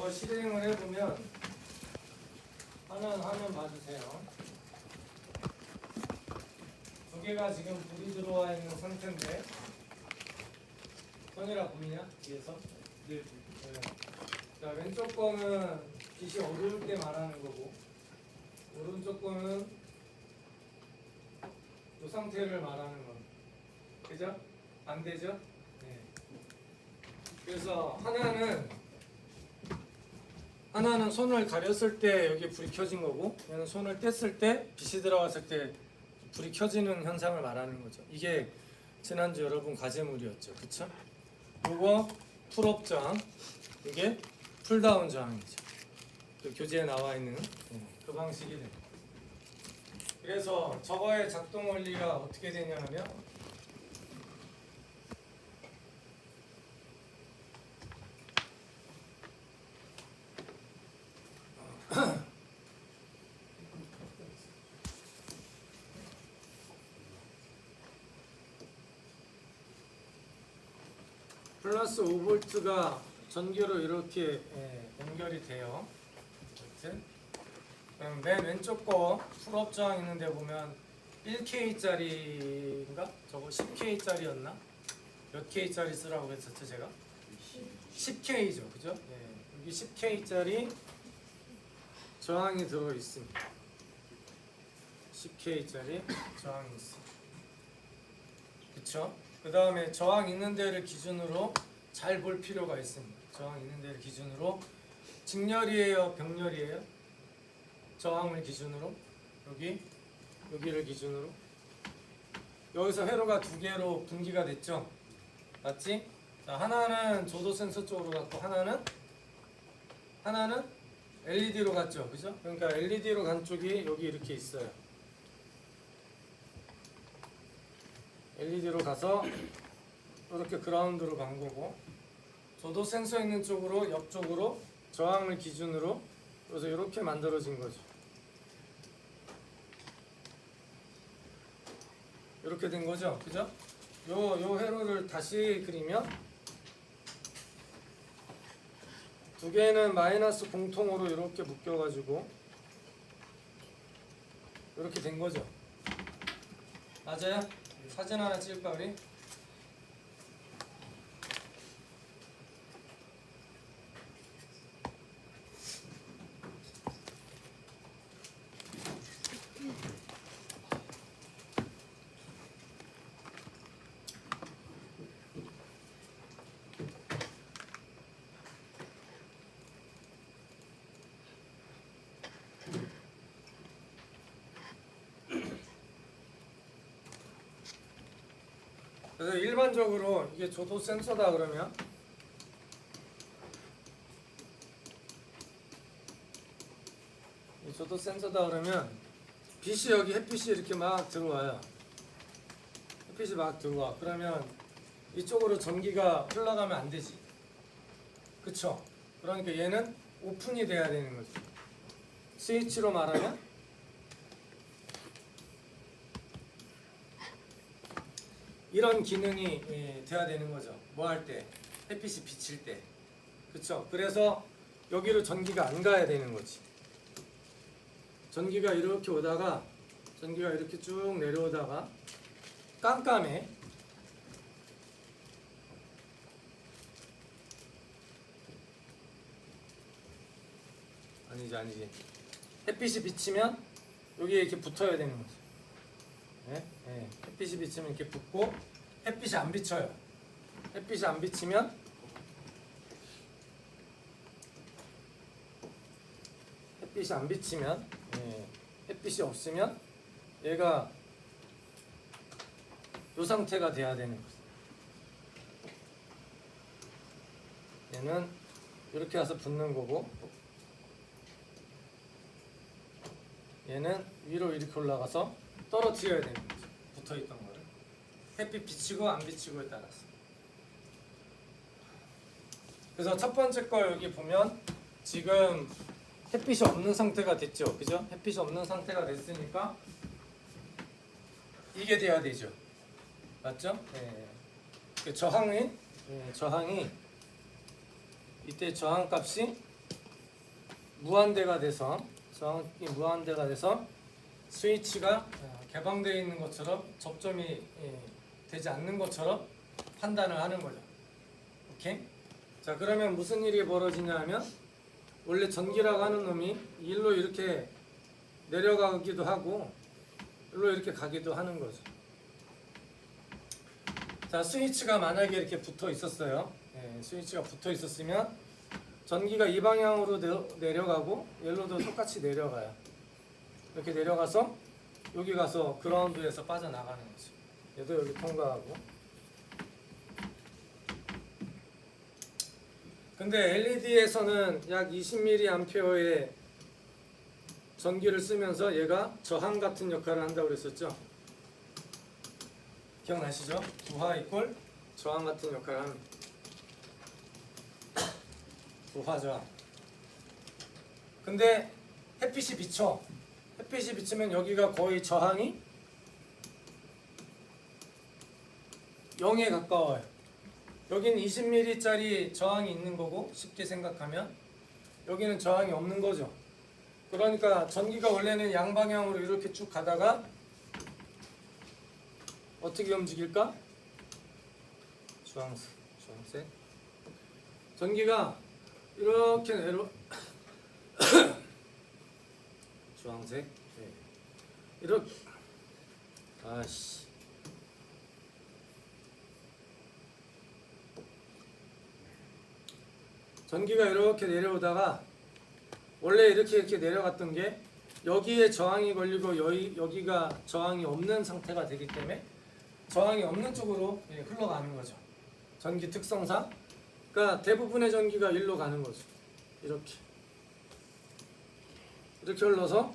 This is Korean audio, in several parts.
저거 실행을 해보면 화면 봐주세요. 두 개가 지금 불이 들어와 있는 상태인데 선이라 보이냐? 뒤에서? 네. 자, 왼쪽 거는 빛이 어두울 때 말하는 거고 오른쪽 거는 이 상태를 말하는 거. 그죠? 반대죠? 네. 그래서 하나는 손을 가렸을 때 여기 불이 켜진 거고 얘는 손을 뗐을 때 빛이 들어갔을 때 불이 켜지는 현상을 말하는 거죠. 이게 지난주 여러분 과제물이었죠. 그쵸? 요거 풀업 저항, 이게 풀다운 저항이죠. 그 교재에 나와 있는 그 방식이 됩니다. 그래서 저거의 작동 원리가 어떻게 되냐 하면 플러스 5V가 전기로 이렇게 연결이 돼요. 그럼 맨 왼쪽 거 풀업 저항 있는데 보면 1K짜리인가? 저거 10K짜리였나? 몇 K짜리 쓰라고 했었죠 제가? 10K죠, 그죠? 여기 10K짜리 저항이 들어 있습니다. 10K짜리 저항이 있습니다. 그쵸? 그 다음에 저항 있는 데를 기준으로 잘 볼 필요가 있습니다. 저항 있는 데를 기준으로 직렬이에요, 병렬이에요? 저항을 기준으로 여기를 기준으로 여기서 회로가 두 개로 분기가 됐죠? 맞지? 자, 하나는 조도 센서 쪽으로 갔고 하나는 LED로 갔죠, 그죠? 그러니까 LED로 간 쪽이 여기 이렇게 있어요. LED로 가서 이렇게 그라운드로 간 거고 조도 센서 있는 쪽으로 옆쪽으로 저항을 기준으로 그래서 이렇게 만들어진 거죠. 이렇게 된 거죠, 그죠? 요 회로를 다시 그리면 두 개는 마이너스 공통으로 이렇게 묶여가지고 이렇게 된 거죠. 맞아요? 사진 하나 찍을까 우리? 그래서 일반적으로 이게 조도 센서다 그러면 이 조도 센서다 그러면 빛이 여기 햇빛이 이렇게 막 들어와요. 햇빛이 막 들어와. 그러면 이쪽으로 전기가 흘러가면 안 되지. 그쵸? 그러니까 얘는 오픈이 돼야 되는 거죠. 스위치로 말하면 이런 기능이 돼야 되는 거죠. 뭐 할 때? 햇빛이 비칠 때. 그쵸? 그래서 여기로 전기가 안 가야 되는 거지. 전기가 이렇게 오다가 전기가 이렇게 쭉 내려오다가 깜깜해. 아니지. 햇빛이 비치면 여기에 이렇게 붙어야 되는 거죠. 네? 햇빛이 비치면 이렇게 붙고 햇빛이 안 비쳐요. 햇빛이 안 비치면 햇빛이 없으면 얘가 이 상태가 돼야 되는 거죠. 얘는 이렇게 와서 붙는 거고 얘는 위로 이렇게 올라가서 떨어뜨려야 되는 거죠. 붙어있던 거를 햇빛 비치고 안 비치고에 따라서. 그래서 첫 번째 거 여기 보면 지금 햇빛이 없는 상태가 됐죠, 그죠? 햇빛이 없는 상태가 됐으니까 이게 돼야 되죠, 맞죠? 그 저항이 이때 저항 값이 무한대가 돼서 저항이 무한대가 돼서 스위치가 개방되어 있는 것처럼 접점이 되지 않는 것처럼 판단을 하는 거죠. 오케이? 자, 그러면 무슨 일이 벌어지냐 하면 원래 전기라고 하는 놈이 일로 이렇게 내려가기도 하고 일로 이렇게 가기도 하는 거죠. 자, 스위치가 만약에 이렇게 붙어 있었어요. 스위치가 붙어 있었으면 전기가 이 방향으로 내려가고 일로도 똑같이 내려가요. 이렇게 내려가서 여기 가서 그라운드에서 빠져나가는 거죠. 얘도 여기 통과하고. 근데 LED에서는 약 20mA의 전기를 쓰면서 얘가 저항 같은 역할을 한다고 그랬었죠. 기억나시죠? 부하 이꼴 저항 같은 역할을 하는 부하 저항. 근데 햇빛이 비쳐. 햇빛이 비치면 여기가 거의 저항이 0에 가까워요. 여기는 20mm짜리 저항이 있는 거고 쉽게 생각하면 여기는 저항이 없는 거죠. 그러니까 전기가 원래는 양방향으로 이렇게 쭉 가다가 어떻게 움직일까? 주황색 전기가 이렇게 주황색 이렇게 전기가 이렇게 내려오다가 원래 이렇게 내려갔던 게 여기에 저항이 걸리고 여기가 저항이 없는 상태가 되기 때문에 저항이 없는 쪽으로 흘러가는 거죠. 전기 특성상. 그러니까 대부분의 전기가 일로 가는 거죠. 이렇게 흘러서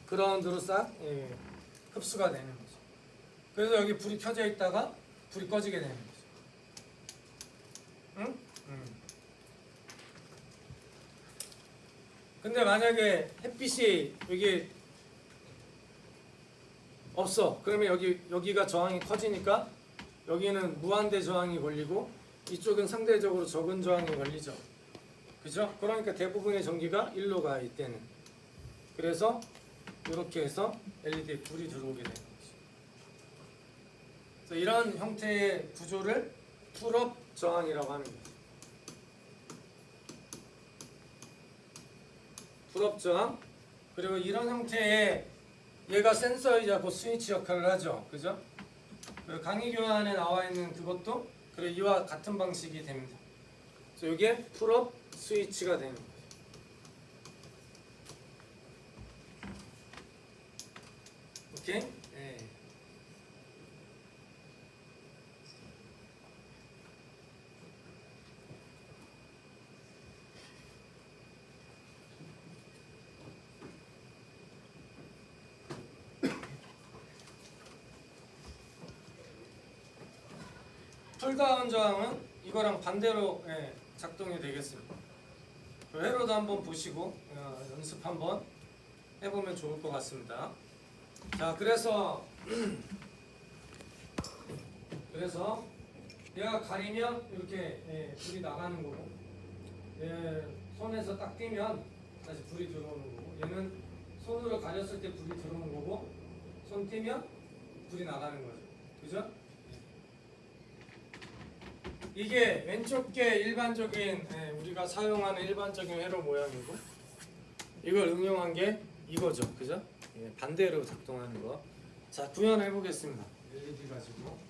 그라운드로 싹 흡수가 되는 거죠. 그래서 여기 불이 켜져 있다가 불이 꺼지게 되는 거죠. 응? 근데 만약에 햇빛이 여기 없어. 그러면 여기가 저항이 커지니까 여기는 무한대 저항이 걸리고 이쪽은 상대적으로 적은 저항이 걸리죠. 그죠? 그러니까 대부분의 전기가 일로 가 이때는. 그래서 이렇게 해서 LED에 불이 들어오게 되는 거죠. 그래서 이런 형태의 구조를 풀업 저항이라고 하는 거죠. 풀업 저항. 그리고 이런 형태의 얘가 센서이자 그 스위치 역할을 하죠. 그죠? 강의 교환에 나와 있는 그것도 그리고 이와 같은 방식이 됩니다. 그래서 이게 풀업 스위치가 되는 거예요. 오케이? 네. 풀다운 저항은 이거랑 반대로 작동이 되겠습니다. 회로도 한번 보시고 연습 한번 해보면 좋을 것 같습니다. 자, 그래서 얘가 가리면 이렇게 불이 나가는 거고, 손에서 딱 띄면 다시 불이 들어오는 거고, 얘는 손으로 가렸을 때 불이 들어오는 거고, 손 띄면 불이 나가는 거죠. 그죠? 이게 왼쪽 게 일반적인 우리가 사용하는 일반적인 회로 모양이고, 이걸 응용한 게 이거죠. 그죠? 반대로 작동하는 거. 자, 구현해 보겠습니다. LED 가지고.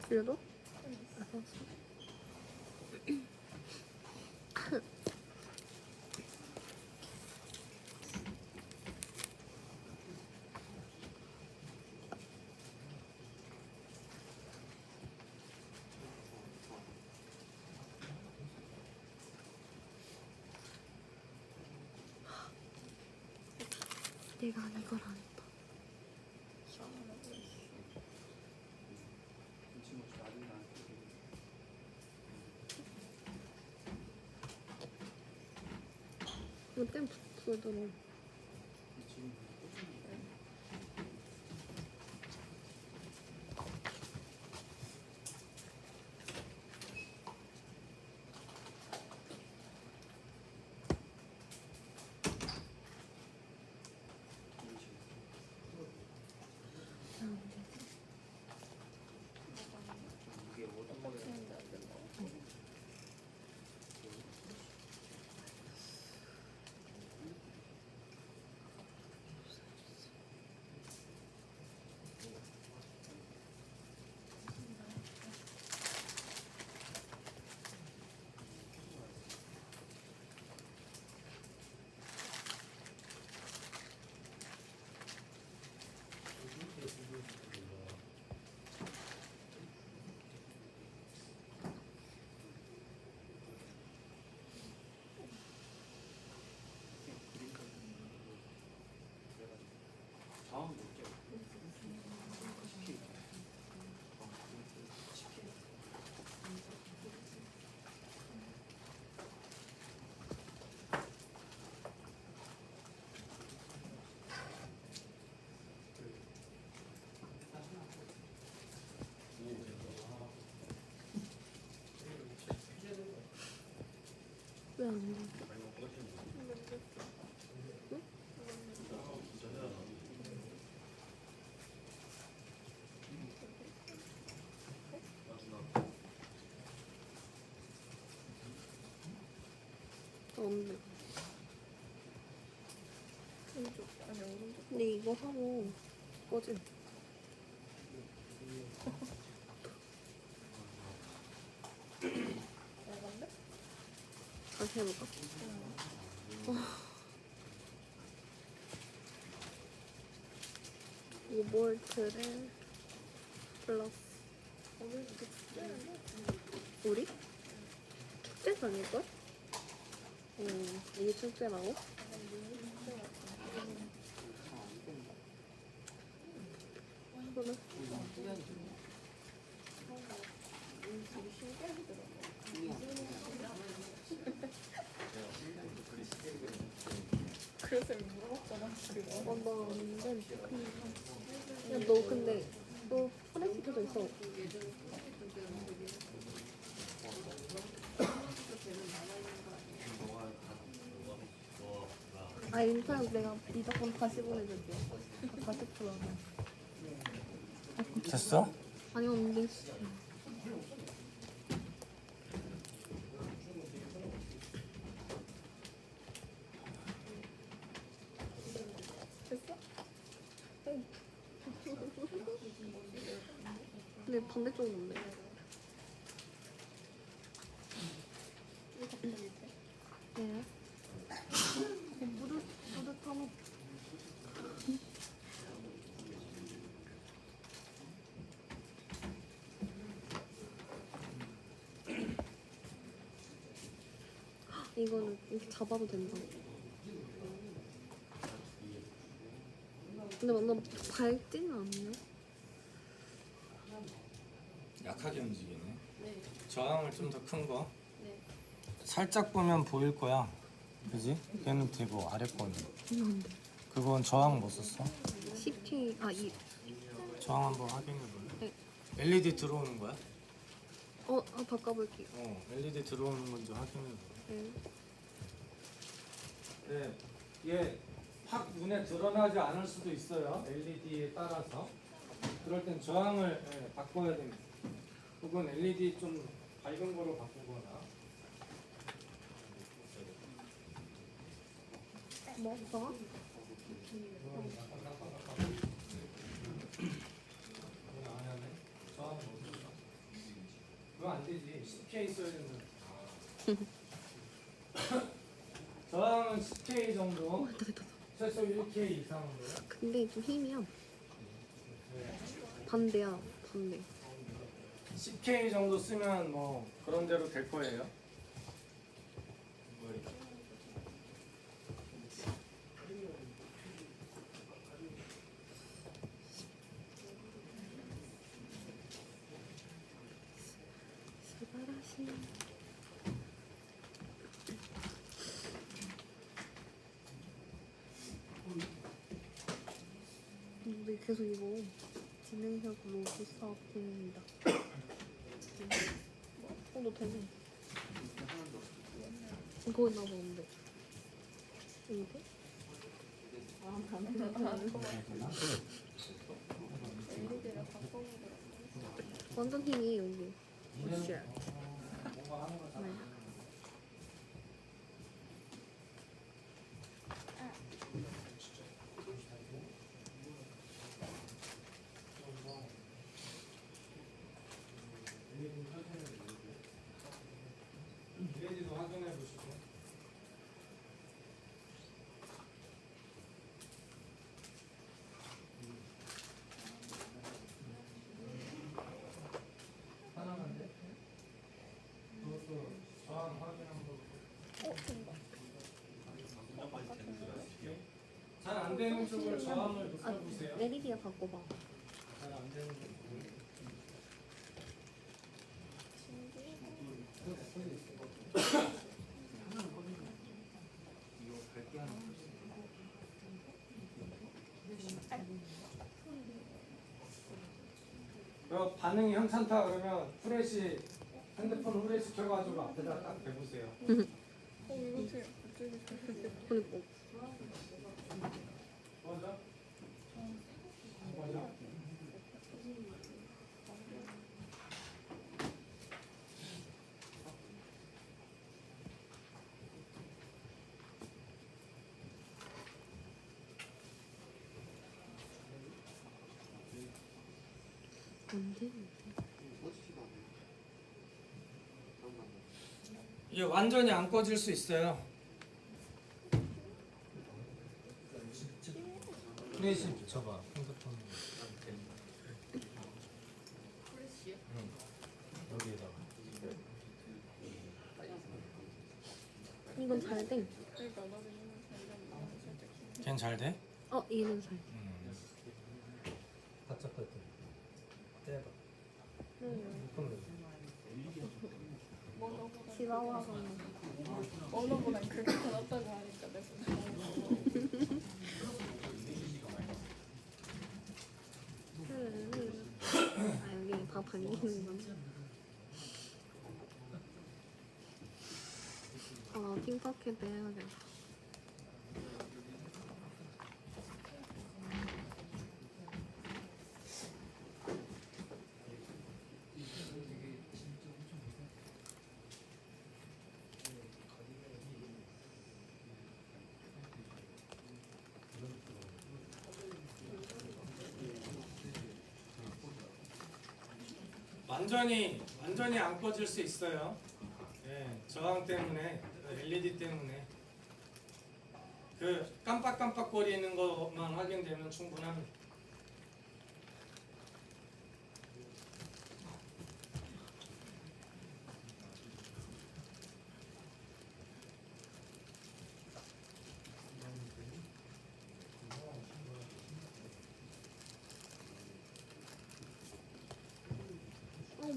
그래도? 내가 이걸 안 했다. 이거 땜 부풀더라. 왜 안 돼? 응? 없네. 왼쪽 아니 오른쪽. 근데 이거 하고 꺼지. 다시 해볼까? 이 볼트를 플러스. 우리? 축제 다닐걸? 이게 축제라고? 그래. 그래서 물어봤잖아. 그거. 나 근데 야, 너 근데 너 프레시 켜져 있어. 아 인터넷 내가 무조건 다시 보내줄게. 다시 풀어. 됐어? 아니 안 됐어. 됐어? 근데 반대쪽은 없네. 네. 뿌듯하네. 이거는 이렇게 잡아도 된다. 근데 완전 밝지는 않네. 약하게 움직이네. 저항을 좀 더 큰 거. 살짝 보면 보일 거야. 그지? 걔는 되고 아래 거는. 이거 안 돼. 그건 저항 뭐 썼어? CP 이 저항 한번 확인해 볼래? 네. LED 들어오는 거야? 바꿔볼게요. LED 들어오는 건지 확인해 볼래? 네. 네, 이게 확 눈에 드러나지 않을 수도 있어요. LED에 따라서. 그럴 땐 저항을 바꿔야 됩니다. 혹은 LED 좀 밝은 거로 바꾸거나. 뭐? 저항 뭐 이거 안 되지. 10K 써야 된다. 저항은 10K 정도. 최소 1K 이상으로. 근데 좀 힘이야. 네. 반대야, 반대. 10K 정도 쓰면 뭐 그런 대로 될 거예요. 스바라시. 근데 계속 이거 진행해서 로고 사업입니다. 너 되네. 이거 나 뭔데? 이거? LED를 바꿔보더라고. 완전 힘이 여기. 굿샷. 뭔가 하는 거 네. 이레지도 확인해 보시고. 하나만데? 그것도 저항 확인한 거. 된다. 잘 안 되는 쪽을 저항을 높여보세요. LED 바꿔봐. 잘 안 되는 쪽. 반응이 괜찮다 그러면 후레쉬 핸드폰 후레쉬 켜가지고 앞에다 딱 대보세요. 이거 지금 갑자기 저렇게 그니까. 맞아? 맞아? 안 돼. 이게 완전히 안 꺼질 수 있어요. 후레쉬 비춰봐. 핸드폰. 응. 여기에다가. 이건 잘 돼. 그러니까 나도 이거는 점점 나오기 시작해. 걘 잘 돼? 얘는 잘 돼. 바짝 뺐더. 떼봐. 치와와가. 언어보단 그게 더 낫다고 하니까 내가 여기 다 당기는 거지. 핑크캣 해야겠다. 완전히 안 꺼질 수 있어요. 예, 저항 때문에, LED 때문에 그 깜빡깜빡거리는 것만 확인되면 충분합니다.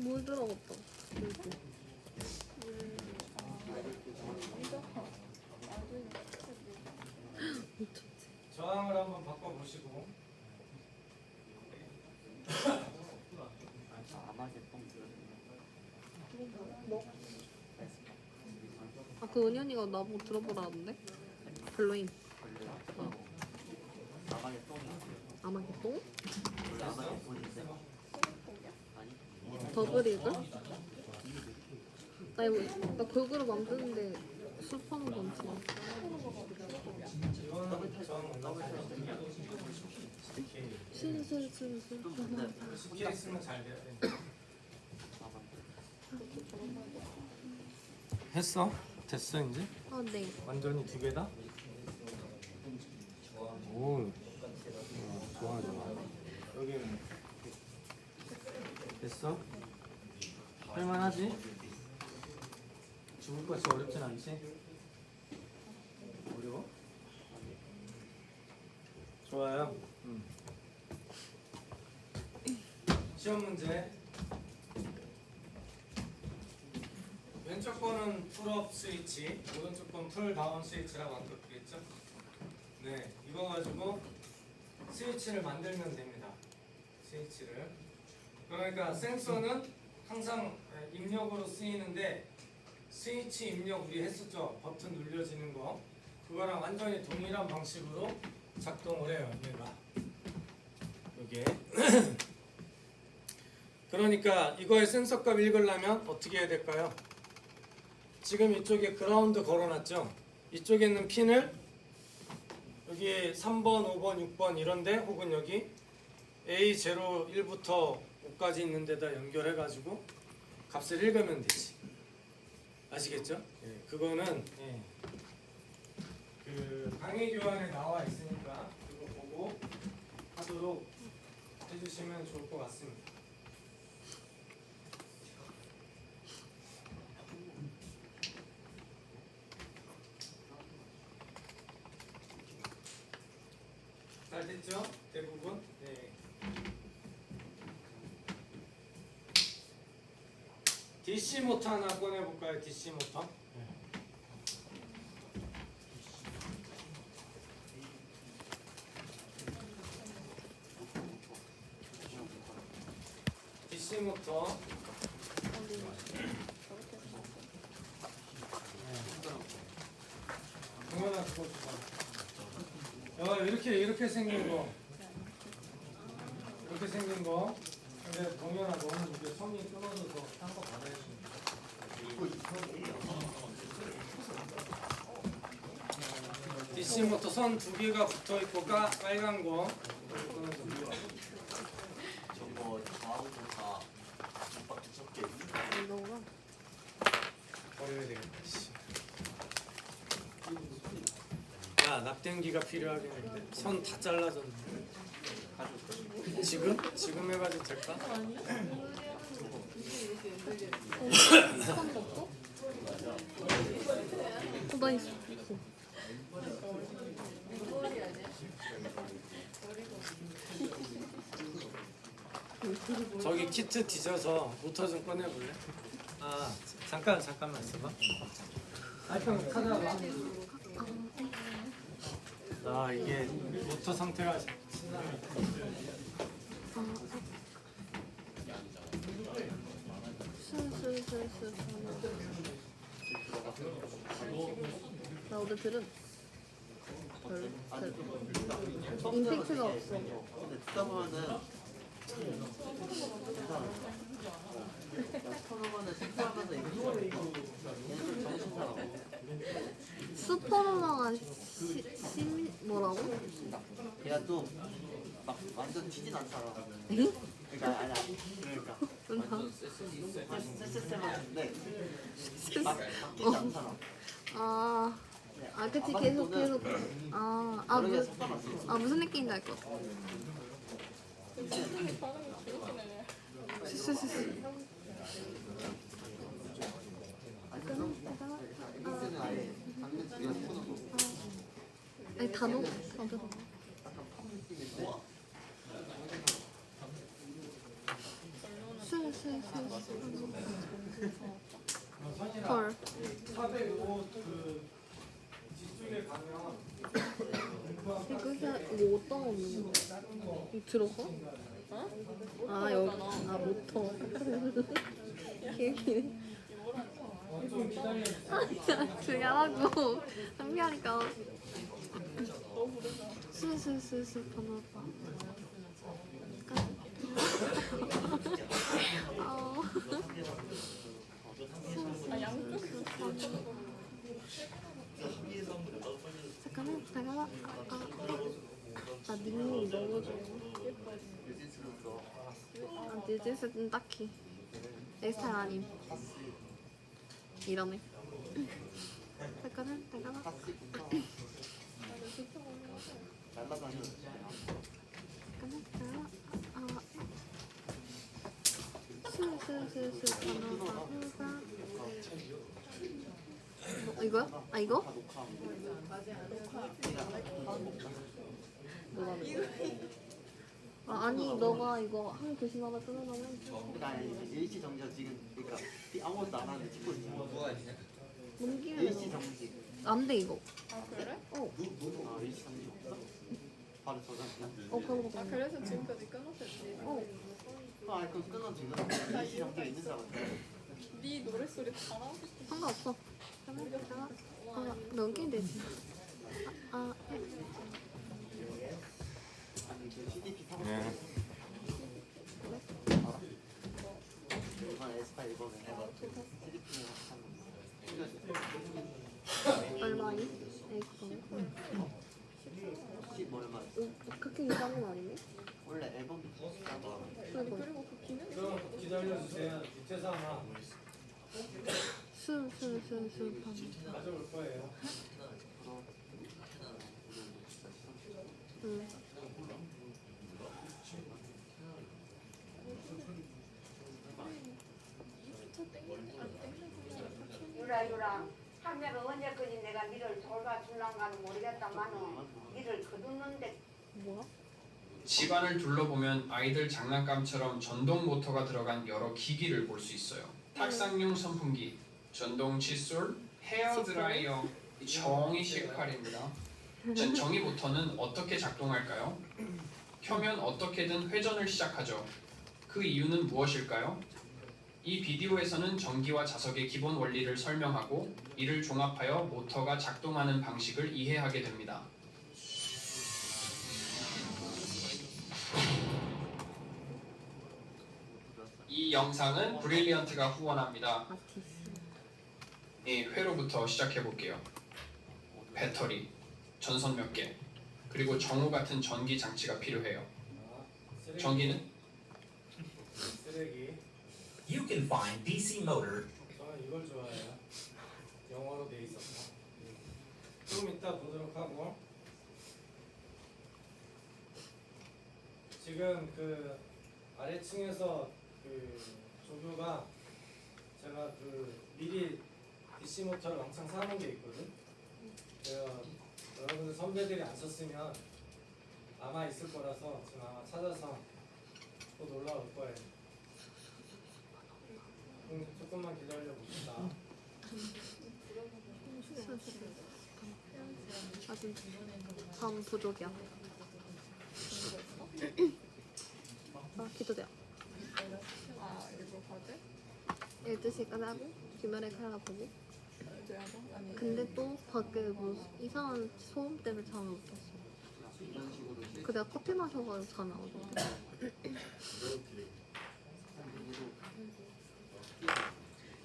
물 들어갔다. 여기. 미쳤지. 저항을 한번 바꿔보시고. 그 은현이가 나보고 들어보라는데? 별로임. 아마겟 똥? 더블이글? 나 걸그룹 만드는데 술 파는 건 좋아. 이거는 저항 올라가요. 술. 쉽게 있으면 잘 돼야 돼. 했어? 됐어 이제? 네. 완전히 두 개다? 오, 좋아 좋아. 여기는 됐어? 할만하지? 죽을 것이 어렵진 않지? 어려워? 좋아요. 시험 문제. 왼쪽 거는 풀업 스위치, 오른쪽 건 풀 다운 스위치라고 바뀌었겠죠? 네, 이거 가지고 스위치를 만들면 됩니다. 스위치를. 그러니까 센서는 항상 입력으로 쓰이는데 스위치 입력 우리 했었죠? 버튼 눌려지는 거. 그거랑 완전히 동일한 방식으로 작동을 해요. 얘가. 이게. 그러니까 이거의 센서 값 읽으려면 어떻게 해야 될까요? 지금 이쪽에 그라운드 걸어놨죠? 이쪽에 있는 핀을 여기 3번, 5번, 6번 이런데 혹은 여기 A0, 1부터 5까지 있는 데다 연결해가지고 값을 읽으면 되지. 아시겠죠? 예, 그거는 그 강의 교환에 나와 있으니까 그거 보고 하도록 해주시면 좋을 것 같습니다. 잘 됐죠? 대부분? 네. DC 모터 하나 꺼내볼까요? DC 모터? DC 모터. 동현아 그거 줘봐. 이렇게 생긴 거. 이렇게 생긴 거. 근데 동현아 너는 이게 선이 끊어져서 딴 거 받아야 돼. DC 모터 선 두 개가 붙어 있고 빨간 거. 저거 좌우도 다 뒷바퀴 섞여 있어. 이거가 버려야 되겠다. 씨. 야, 납땜기가 필요하겠는데 선 다 잘라졌는데. 지금 해가지고 될까? 선 먹고? 나 있어. 저기 키트 뒤져서 모터 좀 꺼내볼래? 아 잠깐만 있어봐. 형 찾아봐. 나 이게 모터 상태가 슬슬슬슬. 나 오늘들은 별로 임팩트가 없어. 근데 듣다 보면은 슈퍼노마는 슈퍼하면서 이거 얘네들 정신 사나워. 슈퍼노마가 뭐라고? 얘가 또 막 완전 튀진 않잖아. 응? 그러니까 아니 그러니까 뭔가? 쎄쎄쎄한데 막 바뀌지 않잖아. 그치 아마도 계속 또는 여러 개 섞어놨어. 무슨 느낌인지 알 것 같아. 반응이 그렇게 스스스스. 이거는 아예 당근 두 개가 푸는 거. 아니 다 넣어. 다 넣어. 스스스스. 헐. 405 그 뒤쪽에 가면 이거 어디다 넣는 거야? 이거 들어가? 여기 모터. 개웃기네. 좀 기다려. 조용히 하라고. 창피하니까. 스스스스 번호봐. 잠깐만. 나 닉네임 너무 좋아. 뉴진스는 딱히 내 스타일 아님. 이러네. 잠깐만 잠깐만. 핫식부터 나는 좋다고 생각해. 날라다녀. 잠깐만. 슬슬슬슬 번호가 후가. 이거야? 아 이거? 다 녹화하고. 너가 아 아니 너가 이거 한 교시마다 끊어놓으면 나 이제 일시 정지가 지금 그러니까 아무것도 안 하는데 찍고 있잖아. 넘기면 일시 정지. 안돼 이거. 아 그래? 아 일시 정지 없어? 바로 저장이야? 바로 아 그래서 지금까지 끊었었지. 아 그럼 끊어 지금. 일시 정지 있는 줄 알았네. 네 노랫소리 다 나오고 상관없어. 잠깐만. 아 넘기면 되지. 아니 그 CDP 사고 네. 이번 에스파 앨범에 CDP를 한 얼마니? 에이코. 10월 말. 그렇게 비싼 건 아니네? 원래 앨범이 비싸다. 그리고 그리고 그 기능이 좀 기다려주세요. 밑에서 아마 술술술술 반. 가져올 거예요. 응. 유라 할매가 언제까지 내가 니를 돌봐줄란가는 모르겠다마는 니를 거두는데 뭐야? 집안을 둘러보면 아이들 장난감처럼 전동 모터가 들어간 여러 기기를 볼 수 있어요. 탁상용 선풍기, 전동 칫솔, 헤어 드라이어, 정의 식칼입니다. 정의 모터는 어떻게 작동할까요? 켜면 어떻게든 회전을 시작하죠. 그 이유는 무엇일까요? 이 비디오에서는 전기와 자석의 기본 원리를 설명하고 이를 종합하여 모터가 작동하는 방식을 이해하게 됩니다. 이 영상은 브릴리언트가 후원합니다. 아티스. 이 회로부터 시작해 볼게요. 배터리, 전선 몇 개, 그리고 정우 같은 전기 장치가 필요해요. 전기는 쓰레기. You can find DC Motor 저는 이걸 좋아해요. 영어로 돼 있어서. 조금 이따 보도록 하고. 지금 그 아래층에서 그 조교가 제가 그 미리 DC 모터를 왕창 사놓은 게 있거든. 제가 여러분들 선배들이 안 썼으면 아마 있을 거라서 지금 아마 찾아서 곧 올라올 거예요. 조금만 기다려 봅시다. 아직 다음 부족이야. 아 기도돼요. 아 이거 과제? 12시까지 하고 주말에 카라가 보고. 이제 하고? 아니 근데 또 밖에 뭐 이상한 소음 때문에 잠을 못 잤어. 이런 식으로 그 내가 커피 마셔가지고 잠이 안 오거든.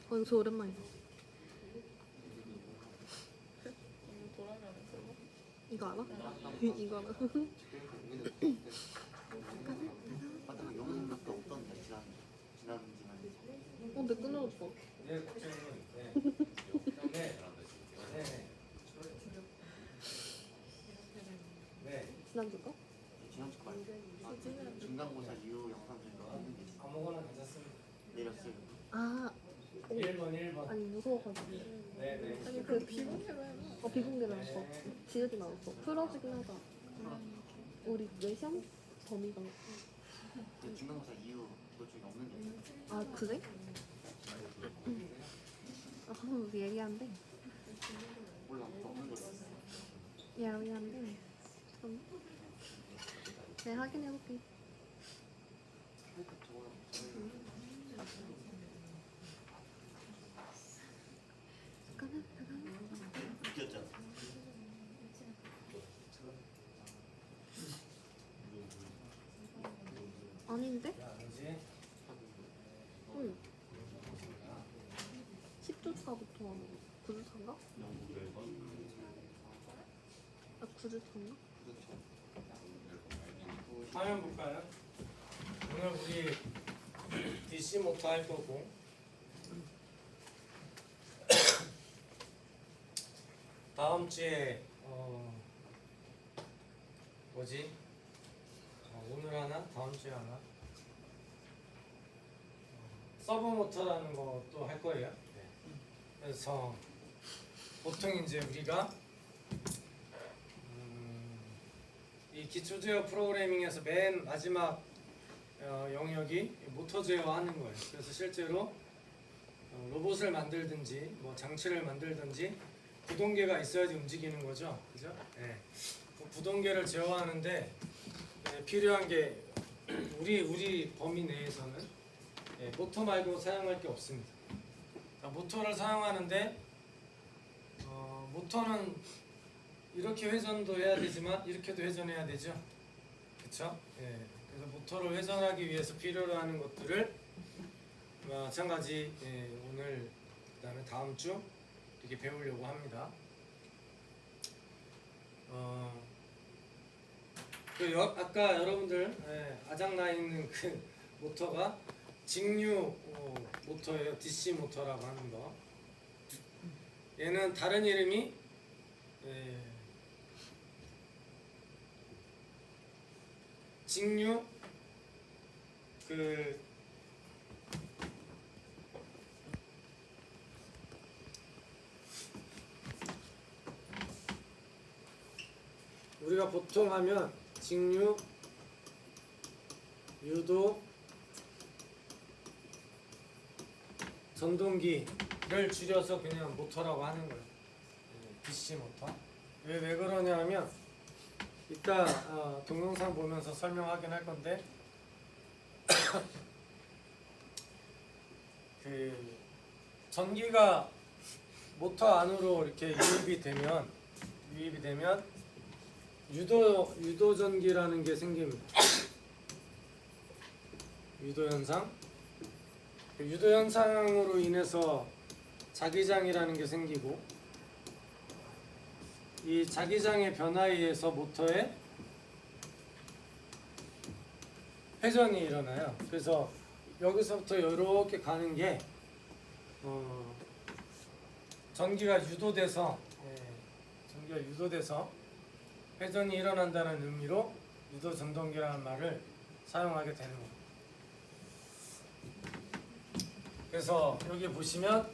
이거 오랜만이다. 오늘 돌아가는 걸로? 이거 알아? 이거 알아? 맞아 영상밖에 없던데 지난 지난 내 끊어졌어. 네, 국장님. 네. 네. 네. 네. 지난주 거? 지난주 거 아니야? 중간고사 이후 영상 중에 하는 게 있어. 아무거나 괜찮습니다. 내렸어요. 아 1번, 1번. 아니 무서워가지고. 네, 네. 아니 그 비공개로 해봐. 비공개 나왔어. 지우지 나왔어. 풀어주긴 하자. 우리 내 시험 범위가 중간고사 이후 그것 중에 없는 게 있어. 아 그래? 아 예리한데. 몰라 없는 거였어. 예리한데. 좀. 네 확인해볼게. 그러니까 저거랑 웃겼잖아. 아닌데? 아니지. 응. 10주차부터 9주차인가? 아 9주차인가? 화면 볼까요? 오늘 우리 DC 모터 할 거고 다음 주에 뭐지? 오늘 하나? 다음 주에 하나? 서브 모터라는 것도 할 거예요. 그래서 보통 이제 우리가 이 기초 제어 프로그래밍에서 맨 마지막 영역이 모터 제어하는 거예요. 그래서 실제로 로봇을 만들든지 뭐 장치를 만들든지 구동계가 있어야지 움직이는 거죠, 그죠? 네. 구동계를 제어하는데 필요한 게 우리 범위 내에서는 모터 말고 사용할 게 없습니다. 모터를 사용하는데 모터는 이렇게 회전도 해야 되지만 이렇게도 회전해야 되죠, 그렇죠? 그래서 모터를 회전하기 위해서 필요로 하는 것들을 마찬가지 오늘 그다음에 다음 주 이렇게 배우려고 합니다. 아까 여러분들 아작나 있는 그 모터가 직류 모터예요. DC 모터라고 하는 거. 얘는 다른 이름이 직류 우리가 보통 하면 직류 유도 전동기를 줄여서 그냥 모터라고 하는 거예요. DC 모터. 왜 그러냐면 이따 동영상 보면서 설명하긴 할 건데 그 전기가 모터 안으로 이렇게 유입이 되면 유도 전기라는 게 생깁니다. 유도 현상. 유도 현상으로 인해서 자기장이라는 게 생기고 이 자기장의 변화에 의해서 모터에 회전이 일어나요. 그래서 여기서부터 이렇게 가는 게 전기가 유도돼서 회전이 일어난다는 의미로 유도 전동기라는 말을 사용하게 되는 겁니다. 그래서 여기 보시면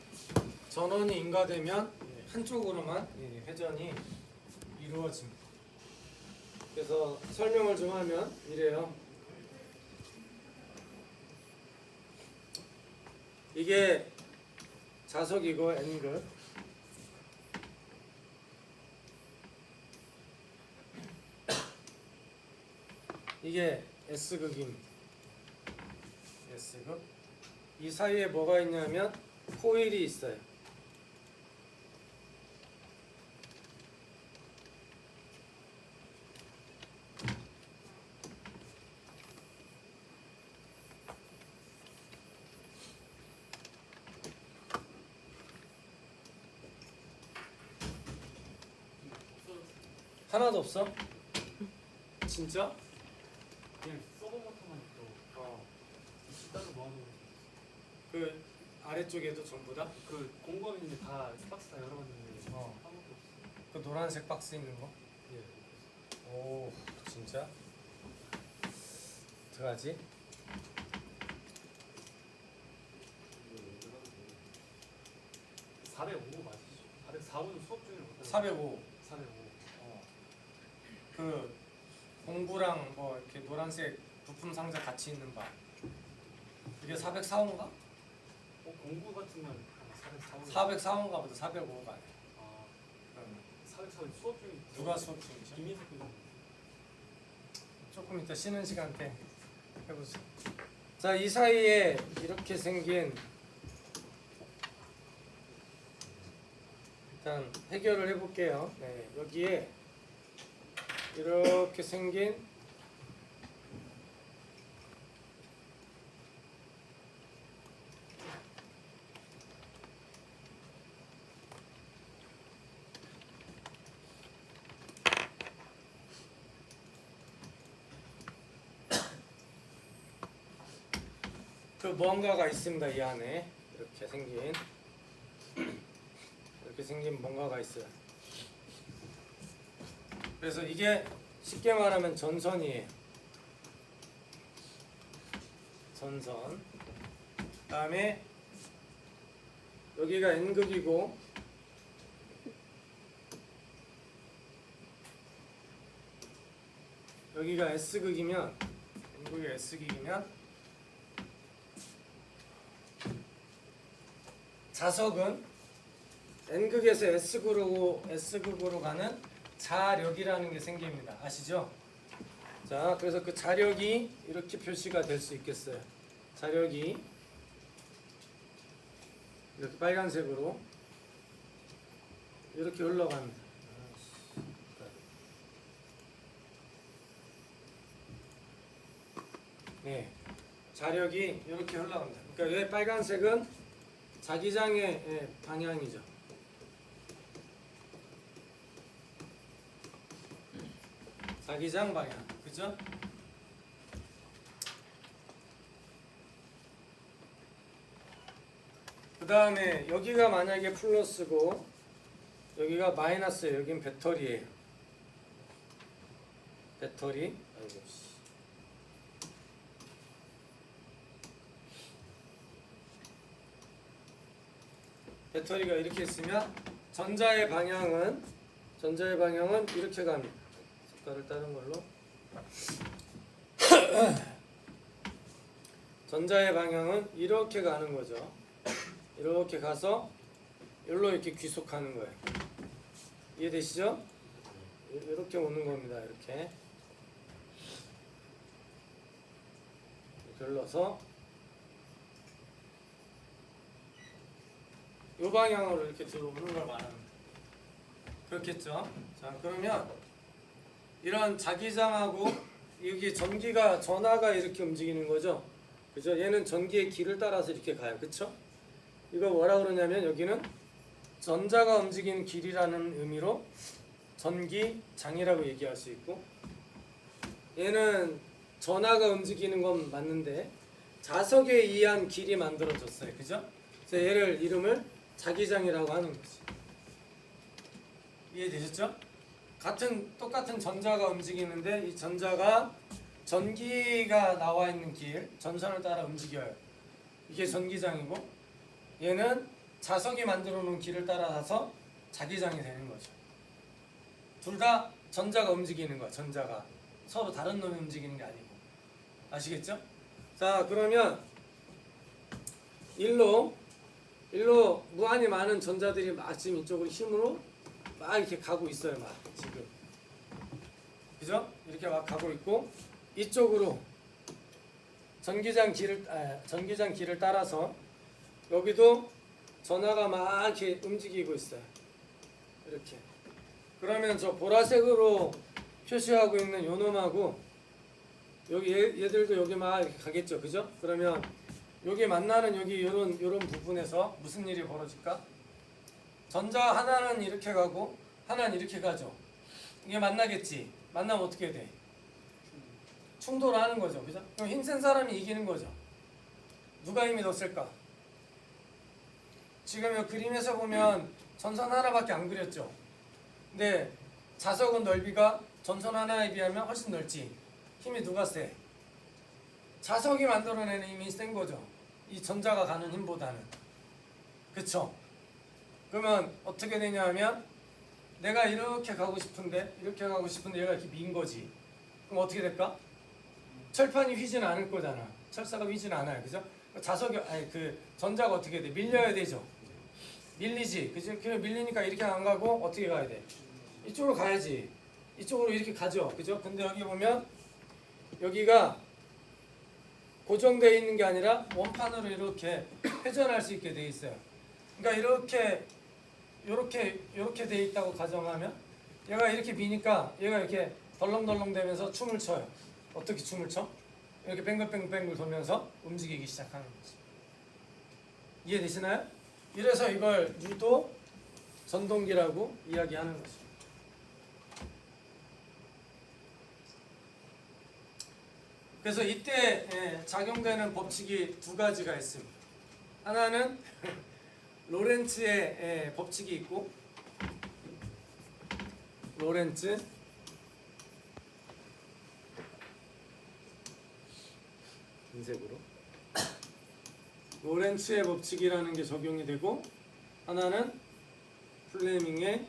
전원이 인가되면 한쪽으로만 회전이 이루어집니다. 그래서 설명을 좀 하면 이래요. 이게 자석이고 N극. 이게 S극입니다. S극. 이 사이에 뭐가 있냐면 코일이 있어요. 하나도 없어? 진짜? 그냥 서버 모터만 있고 따로 모아놓은 그 아래쪽에도 전부 다? 그 공범인데 다 박스 다 열어봤는데 어. 아무것도 없어. 그 노란색 박스 있는 거? 예. 오, 진짜? 어떡하지? 405 맞으시죠? 404호는 수업 중에 못 405. 405. 그 공구랑 뭐 이렇게 노란색 부품 상자 같이 있는 바. 이게 404호인가? 공부 같은 건 404호. 404호인가 보다. 405호가 아니야. 아, 404호 수업 중에 누가 수업 중이죠? 김인석 교수님. 조금 이따 쉬는 시간 때 해보자. 자, 이 사이에 이렇게 생긴 일단 해결을 해볼게요. 네, 여기에 이렇게 생긴 그 뭔가가 있습니다. 이 안에 이렇게 생긴 뭔가가 있어요. 그래서 이게 쉽게 말하면 전선이에요. 전선. 그다음에 여기가 N극이고 여기가 S극이면 N극이 S극이면 자석은 N극에서 S극으로 가는 자력이라는 게 생깁니다. 아시죠? 자, 그래서 그 자력이 이렇게 표시가 될 수 있겠어요. 자력이 이렇게 빨간색으로 이렇게 흘러갑니다. 네, 자력이 이렇게 흘러갑니다. 그러니까 왜 빨간색은 자기장의 방향이죠. 자기장 방향, 그죠? 그 다음에 여기가 만약에 플러스고 여기가 마이너스예요. 여긴 배터리예요. 배터리. 아이고 씨. 배터리가 이렇게 있으면 전자의 방향은 이렇게 갑니다. 색깔을 다른 걸로. 전자의 방향은 이렇게 가는 거죠. 이렇게 가서 여기로 이렇게 귀속하는 거예요. 이해되시죠? 이렇게 오는 겁니다. 이렇게 흘러서 이 방향으로 이렇게 들어오는 걸 말합니다. 그렇겠죠? 자, 그러면 이런 자기장하고 여기 전하가 이렇게 움직이는 거죠. 그죠? 얘는 전기의 길을 따라서 이렇게 가요. 그쵸? 이거 뭐라 그러냐면 여기는 전자가 움직이는 길이라는 의미로 전기장이라고 얘기할 수 있고, 얘는 전하가 움직이는 건 맞는데 자석에 의한 길이 만들어졌어요. 그죠? 그래서 얘를 이름을 자기장이라고 하는 거지. 이해되셨죠? 똑같은 전자가 움직이는데 이 전자가 전기가 나와 있는 길, 전선을 따라 움직여요. 이게 전기장이고, 얘는 자석이 만들어 놓은 길을 따라서 자기장이 되는 거죠. 둘 다 전자가 움직이는 거야. 전자가 서로 다른 놈이 움직이는 게 아니고. 아시겠죠? 자, 그러면 일로 무한히 많은 전자들이 막 지금 이쪽으로 힘으로 막 이렇게 가고 있어요. 막 지금. 그죠? 이렇게 막 가고 있고, 이쪽으로 전기장 길을 따라서 여기도 전하가 막 이렇게 움직이고 있어요. 이렇게. 그러면 저 보라색으로 표시하고 있는 요 놈하고 여기 얘들도 여기 막 이렇게 가겠죠. 그죠? 그러면 여기 만나는 여기 요런 부분에서 무슨 일이 벌어질까? 전자 하나는 이렇게 가고 하나는 이렇게 가죠. 이게 만나겠지. 만나면 어떻게 돼? 충돌하는 거죠. 그죠? 그럼 힘센 사람이 이기는 거죠. 누가 힘이 더 셀까? 지금 이 그림에서 보면 전선 하나밖에 안 그렸죠. 근데 자석은 넓이가 전선 하나에 비하면 훨씬 넓지. 힘이 누가 세? 자석이 만들어내는 힘이 센 거죠. 이 전자가 가는 힘보다는. 그쵸? 그러면 어떻게 되냐면 내가 이렇게 가고 싶은데 얘가 이렇게 민 거지. 그럼 어떻게 될까? 철판이 휘진 않을 거잖아. 철사가 휘진 않아요. 그죠? 그 전자가 어떻게 돼? 밀려야 되죠. 밀리지. 그죠? 그냥 밀리니까 이렇게 안 가고 어떻게 가야 돼? 이쪽으로 가야지. 이쪽으로 이렇게 가죠. 그죠? 근데 여기 보면 여기가 고정되어 있는 게 아니라 원판으로 이렇게 회전할 수 있게 돼 있어요. 그러니까 이렇게 돼 있다고 가정하면 얘가 이렇게 미니까 얘가 이렇게 덜렁덜렁 되면서 춤을 춰요. 어떻게 춤을 춰? 이렇게 뱅글뱅글 돌면서 움직이기 시작하는 거지. 이해되시나요? 이래서 이걸 유도 전동기라고 이야기하는 거죠. 그래서 이때 작용되는 법칙이 두 가지가 있습니다. 하나는 로렌츠의 법칙이 있고, 로렌츠 흰색으로. 로렌츠의 법칙이라는 게 적용이 되고 하나는 플레밍의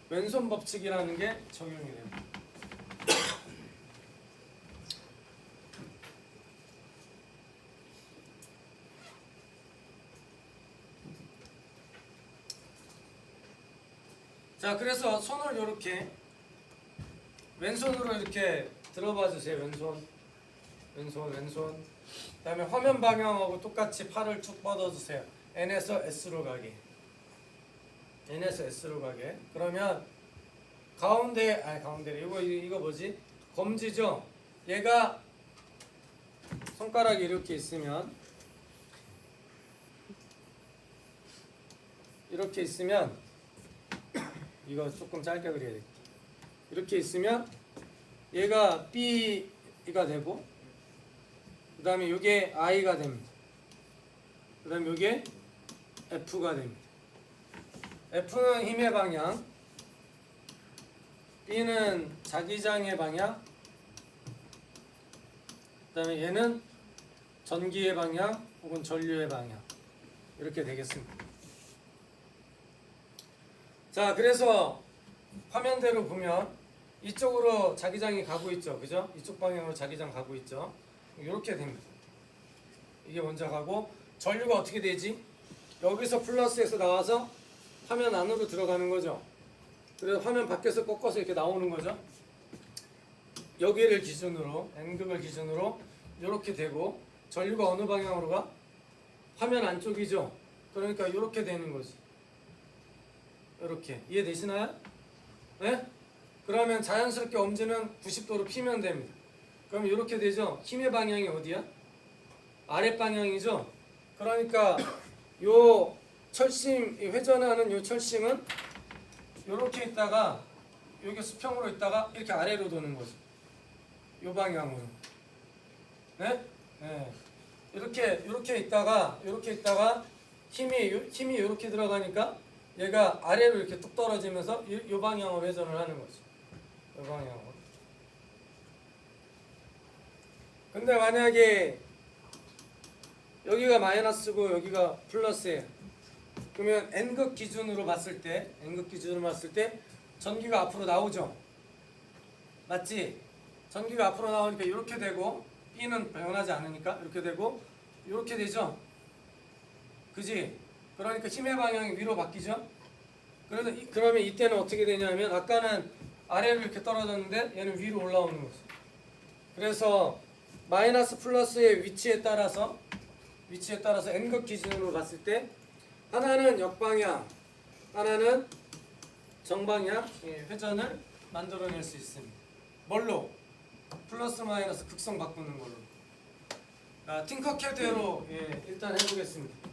왼손 법칙이라는 게 적용이 됩니다. 자, 그래서 손을 이렇게 왼손으로 이렇게 들어봐 주세요. 왼손. 그다음에 화면 방향하고 똑같이 팔을 쭉 뻗어 주세요. N에서 S로 가게. 그러면 가운데 이거 뭐지? 검지죠. 얘가 손가락이 이렇게 있으면 이거 조금 짧게 그려야 돼. 이렇게 있으면 얘가 B가 되고 그 다음에 이게 I가 됩니다. 그 다음에 이게 F가 됩니다. F는 힘의 방향, B는 자기장의 방향, 그 다음에 얘는 전기의 방향 혹은 전류의 방향 이렇게 되겠습니다. 자, 그래서 화면대로 보면 이쪽으로 자기장이 가고 있죠, 그죠? 이쪽 방향으로 자기장 가고 있죠. 이렇게 됩니다. 이게 먼저 가고 전류가 어떻게 되지? 여기서 플러스에서 나와서 화면 안으로 들어가는 거죠. 그래서 화면 밖에서 꺾어서 이렇게 나오는 거죠. 여기를 기준으로 N극을 기준으로 이렇게 되고 전류가 어느 방향으로 가? 화면 안쪽이죠. 그러니까 이렇게 되는 거지. 이렇게 이해되시나요? 네? 그러면 자연스럽게 엄지는 90도로 피면 됩니다. 그럼 이렇게 되죠. 힘의 방향이 어디야? 아랫 방향이죠. 그러니까 요 철심, 회전하는 요 철심은 이렇게 있다가 여기 수평으로 있다가 이렇게 아래로 도는 거죠. 요 방향으로. 네? 네. 이렇게 있다가 힘이 이렇게 들어가니까 얘가 아래로 이렇게 뚝 떨어지면서 이 방향으로 회전을 하는 거죠. 이 방향으로. 근데 만약에 여기가 마이너스고 여기가 플러스예요. 그러면 N극 기준으로 봤을 때 전기가 앞으로 나오죠. 맞지? 전기가 앞으로 나오니까 이렇게 되고 B는 변하지 않으니까 이렇게 되고 이렇게 되죠. 그지? 그러니까 힘의 방향이 위로 바뀌죠. 그러면 이때는 어떻게 되냐면 아까는 아래로 이렇게 떨어졌는데 얘는 위로 올라오는 거죠. 그래서 마이너스 플러스의 위치에 따라서 N극 기준으로 봤을 때 하나는 역방향, 하나는 정방향 회전을 만들어낼 수 있습니다. 뭘로? 플러스 마이너스 극성 바꾸는 걸로. 팅커캐드로 일단 해보겠습니다.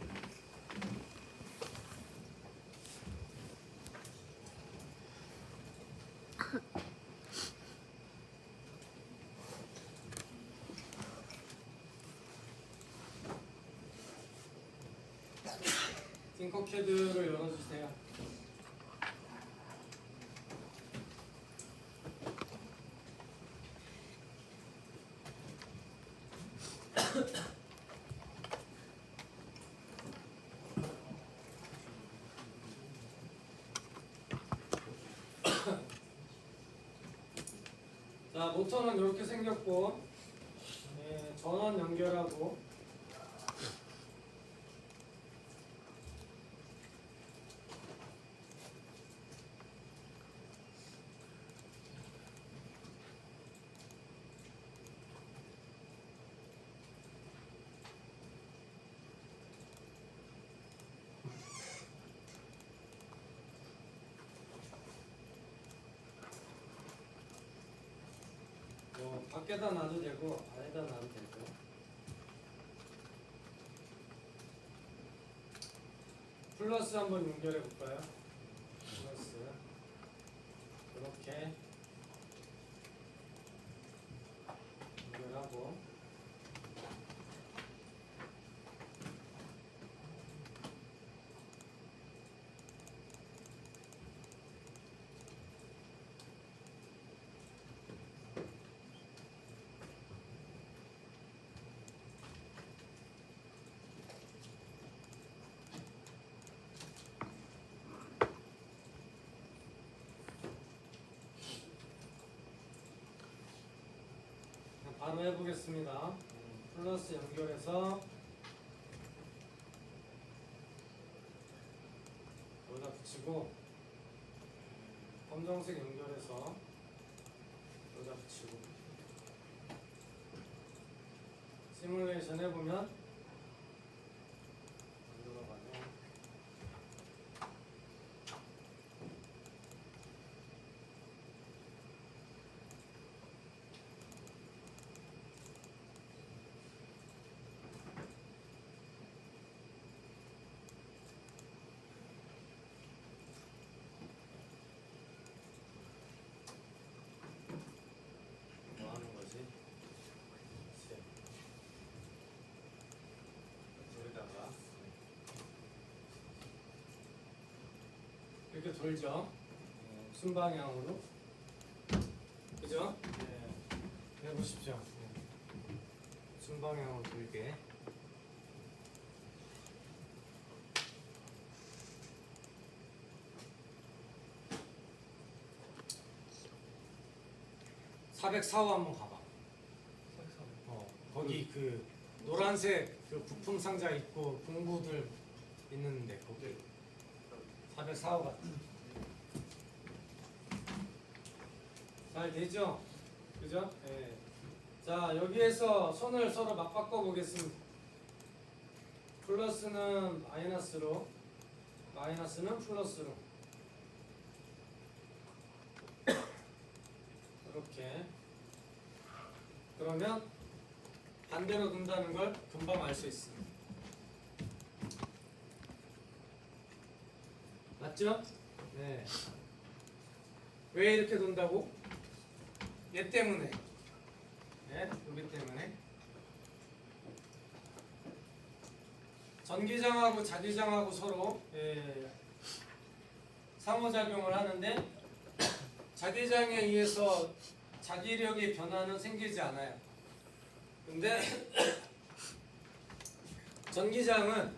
팅커캐드를 열어주세요. 자, 모터는 이렇게 생겼고 전원 연결하고 밖에다 놔도 되고 안에다 놔도 되고. 플러스 한번 연결해 볼까요? 플러스 이렇게 연결하고 한번 해보겠습니다. 플러스 연결해서 여기다 붙이고 검정색 연결해서 여기다 붙이고 시뮬레이션 해보면 안 들어가네. 뭐 하는 거지? 셋. 여기다가 이렇게 돌죠. 순방향으로. 그죠? 네. 해보십시오. 네. 순방향으로 돌게. (404호) 한번 가봐. 거기 그 노란색 그 부품 상자 있고 공구들 있는데 거기 404호 같은. 잘 되죠? 그죠? 예. 자, 여기에서 손을 서로 막 바꿔 보겠습니다. 플러스는 마이너스로, 마이너스는 플러스로. 이렇게. 그러면 반대로 둔다는 걸 금방 알 수 있습니다. 맞죠? 네. 왜 이렇게 돈다고? 얘 때문에. 네, 여기 때문에. 전기장하고 자기장하고 서로 상호작용을 하는데 자기장에 의해서 자기력의 변화는 생기지 않아요. 근데 전기장은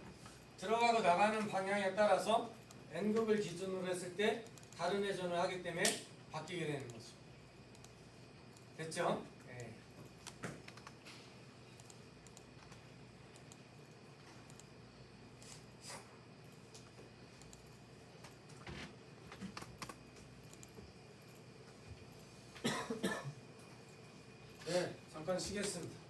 들어가고 나가는 방향에 따라서 N극을 기준으로 했을 때 다른 회전을 하기 때문에 바뀌게 되는 거죠. 됐죠? 네. 네, 잠깐 쉬겠습니다.